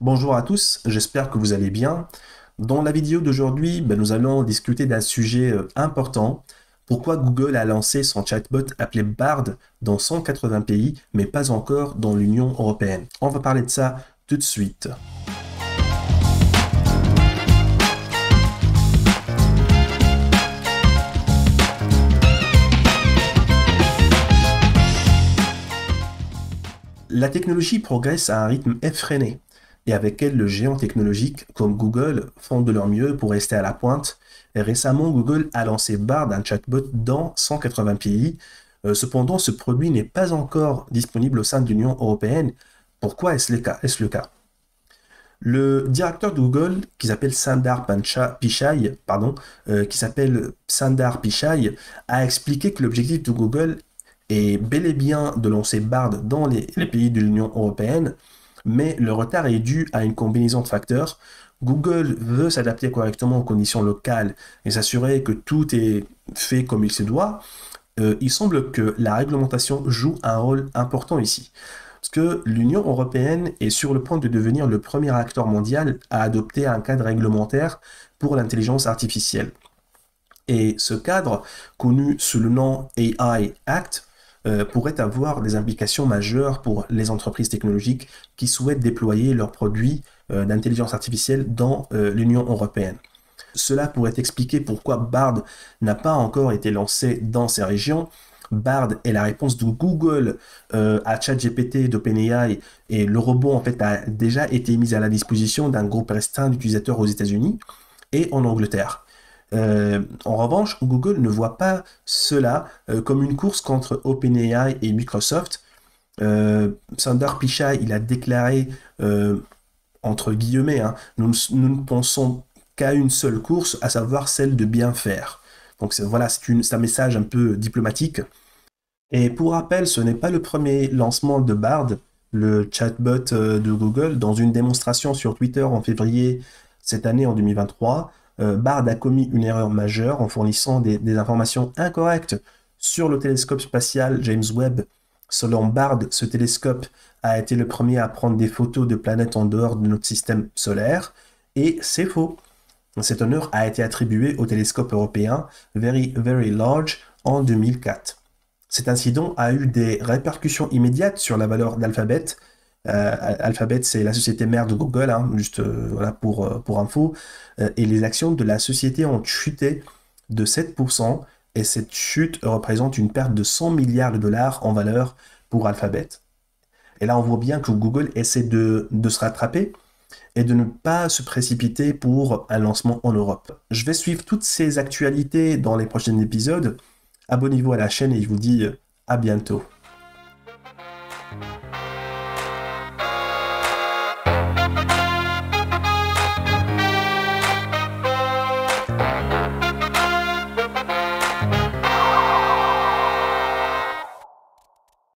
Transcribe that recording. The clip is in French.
Bonjour à tous, j'espère que vous allez bien. Dans la vidéo d'aujourd'hui, nous allons discuter d'un sujet important. Pourquoi Google a lancé son chatbot appelé Bard dans 180 pays, mais pas encore dans l'Union européenne. On va parler de ça tout de suite. La technologie progresse à un rythme effréné, et avec elle, le géant technologique comme Google font de leur mieux pour rester à la pointe. Et récemment, Google a lancé Bard, un chatbot, dans 180 pays. Cependant, ce produit n'est pas encore disponible au sein de l'Union européenne. Pourquoi est-ce le cas? Le directeur de Google, qui s'appelle Sundar Pichai, a expliqué que l'objectif de Google est bel et bien de lancer Bard dans les pays de l'Union européenne, mais le retard est dû à une combinaison de facteurs. Google veut s'adapter correctement aux conditions locales et s'assurer que tout est fait comme il se doit. Il semble que la réglementation joue un rôle important ici. Parce que l'Union européenne est sur le point de devenir le premier acteur mondial à adopter un cadre réglementaire pour l'intelligence artificielle. Et ce cadre, connu sous le nom AI Act, pourrait avoir des implications majeures pour les entreprises technologiques qui souhaitent déployer leurs produits d'intelligence artificielle dans l'Union européenne. Cela pourrait expliquer pourquoi Bard n'a pas encore été lancé dans ces régions. Bard est la réponse de Google à ChatGPT d'OpenAI, et le robot en fait a déjà été mis à la disposition d'un groupe restreint d'utilisateurs aux États-Unis et en Angleterre. En revanche, Google ne voit pas cela comme une course contre OpenAI et Microsoft. Sundar Pichai, il a déclaré, entre guillemets, hein, nous ne pensons qu'à une seule course, à savoir celle de bien faire. Donc voilà, c'est un message un peu diplomatique. Et pour rappel, ce n'est pas le premier lancement de Bard, le chatbot de Google. Dans une démonstration sur Twitter en février cette année, en 2023, Bard a commis une erreur majeure en fournissant des informations incorrectes sur le télescope spatial James Webb. Selon Bard, ce télescope a été le premier à prendre des photos de planètes en dehors de notre système solaire, et c'est faux. Cet honneur a été attribué au télescope européen Very Very Large en 2004. Cet incident a eu des répercussions immédiates sur la valeur d'Alphabet. Alphabet, c'est la société mère de Google, hein, juste voilà pour info. Et les actions de la société ont chuté de 7%, et cette chute représente une perte de 100 milliards de dollars en valeur pour Alphabet. Et là, on voit bien que Google essaie de se rattraper et de ne pas se précipiter pour un lancement en Europe. Je vais suivre toutes ces actualités dans les prochains épisodes. Abonnez-vous à la chaîne et je vous dis à bientôt.